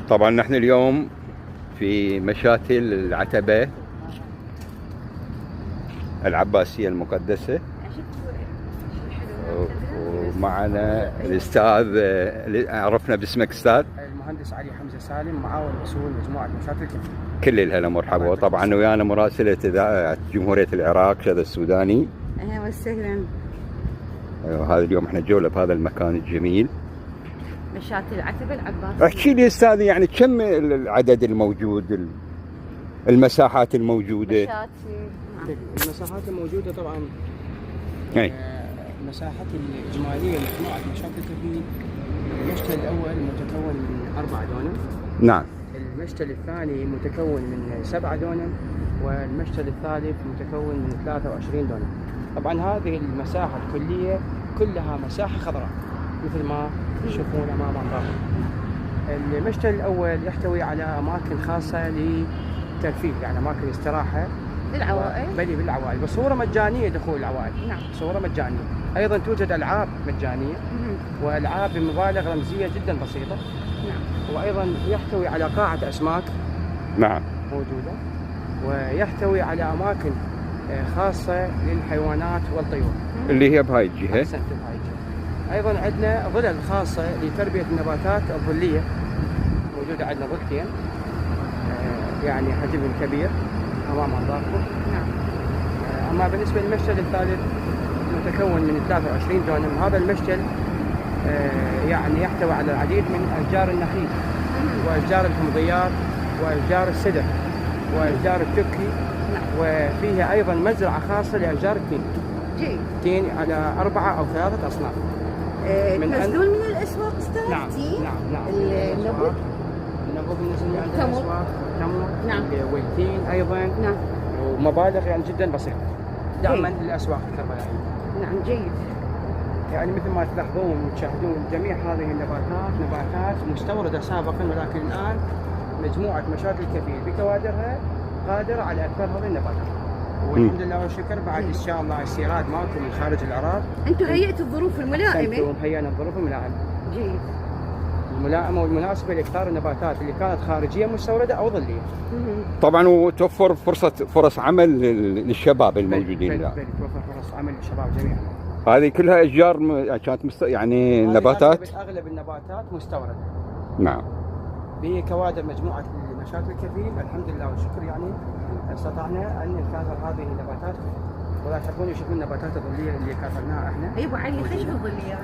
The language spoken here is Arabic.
طبعا نحن اليوم في مشاتل العتبة العباسية المقدسة، ومعنا الأستاذ عرفنا باسمك أستاذ المهندس علي حمزة سالم، معاون مسؤول مجموعة مشاتل الكفيل. كل الهلا مرحبا. وطبعا ويانا مراسلة إذاعة جمهورية العراق شذا السوداني. اهلا وسهلا. هذا اليوم احنا جولة بهذا المكان الجميل مشاتل العتبة العباسية. احكي لي استاذ، يعني كم العدد الموجود، المساحات الموجودة؟ المساحات الموجودة طبعا اي المساحات الإجمالية لمجموعة مشاتل الكفيل، المشتل الأول متكون من 4 دونم. نعم. المشتل الثاني متكون من 7 دونم، والمشتل الثالث متكون من 23 دونم. طبعا هذه المساحة الكلية كلها مساحة خضراء مثل ما تشوفون أمام أنظاركم. المشتل الأول يحتوي على أماكن خاصة للترفيه، يعني أماكن استراحة للعوائل، بل بالعوائل بصورة مجانية، دخول العوائل. نعم. بصورة مجانية. أيضا توجد ألعاب مجانية، وألعاب بمبالغ رمزية جدا بسيطة. نعم. وأيضا يحتوي على قاعة أسماك. نعم. موجودة. ويحتوي على أماكن خاصة للحيوانات والطيور اللي هي بهاي الجهة. أحسنت، بهاي الجهة. أيضا عندنا ظلل خاصة لتربية النباتات الظلية، موجودة عندنا ظلتين يعني حجمهم كبير أمام أنظاركم. نعم. أما بالنسبة للمشتل الثالث متكون من 23 دونم. هذا المشتل يعني يحتوي على العديد من أشجار النخيل وأشجار الحمضيات وأشجار السدر وأشجار التبكي. وفيها أيضا مزرعة خاصة لأشجار التين. جيد. تين على 4 أو 3 أصناف. تنزلون من الأسواق أستاذ؟ نعم. تين؟ نعم. النبض؟ النبض ننزل من عند الأسواق. تمر. نعم. والتين أيضا. نعم. ومبالغ يعني جدا بسيطة دائما للأسواق الكربلائية. نعم. جيد. يعني مثل ما تلاحظون وتشاهدون جميع هذه النباتات نباتات مستوردة سابقا، ولكن الآن مجموعة مشاتل الكفيل بكوادرها قادرة على إكثار هذه النباتات. والحمد لله والشكر بعد إن شاء الله استيراد ماكو من خارج العراق. أنتم هيئتوا الظروف الملائمة؟ أنتم هيئنا الظروف الملائمة. جيد. الملائمة والمناسبة لإكثار النباتات اللي كانت خارجية مستوردة أو ظلية. طبعا وتوفر فرص عمل للشباب الموجودين الآن. توفر فرص عمل للشباب جميعا. هذه كلها أشجار كانت يعني نباتات. أغلب النباتات مستوردة. نعم. بكوادر مجموعة مشاتل الكفيل الحمد لله والشكر، يعني استطعنا أن نكاثر هذه النباتات، ولا تكون يشوفون النباتات الظلية اللي كاثرناها احنا. أيوة علي، خيش الظليات؟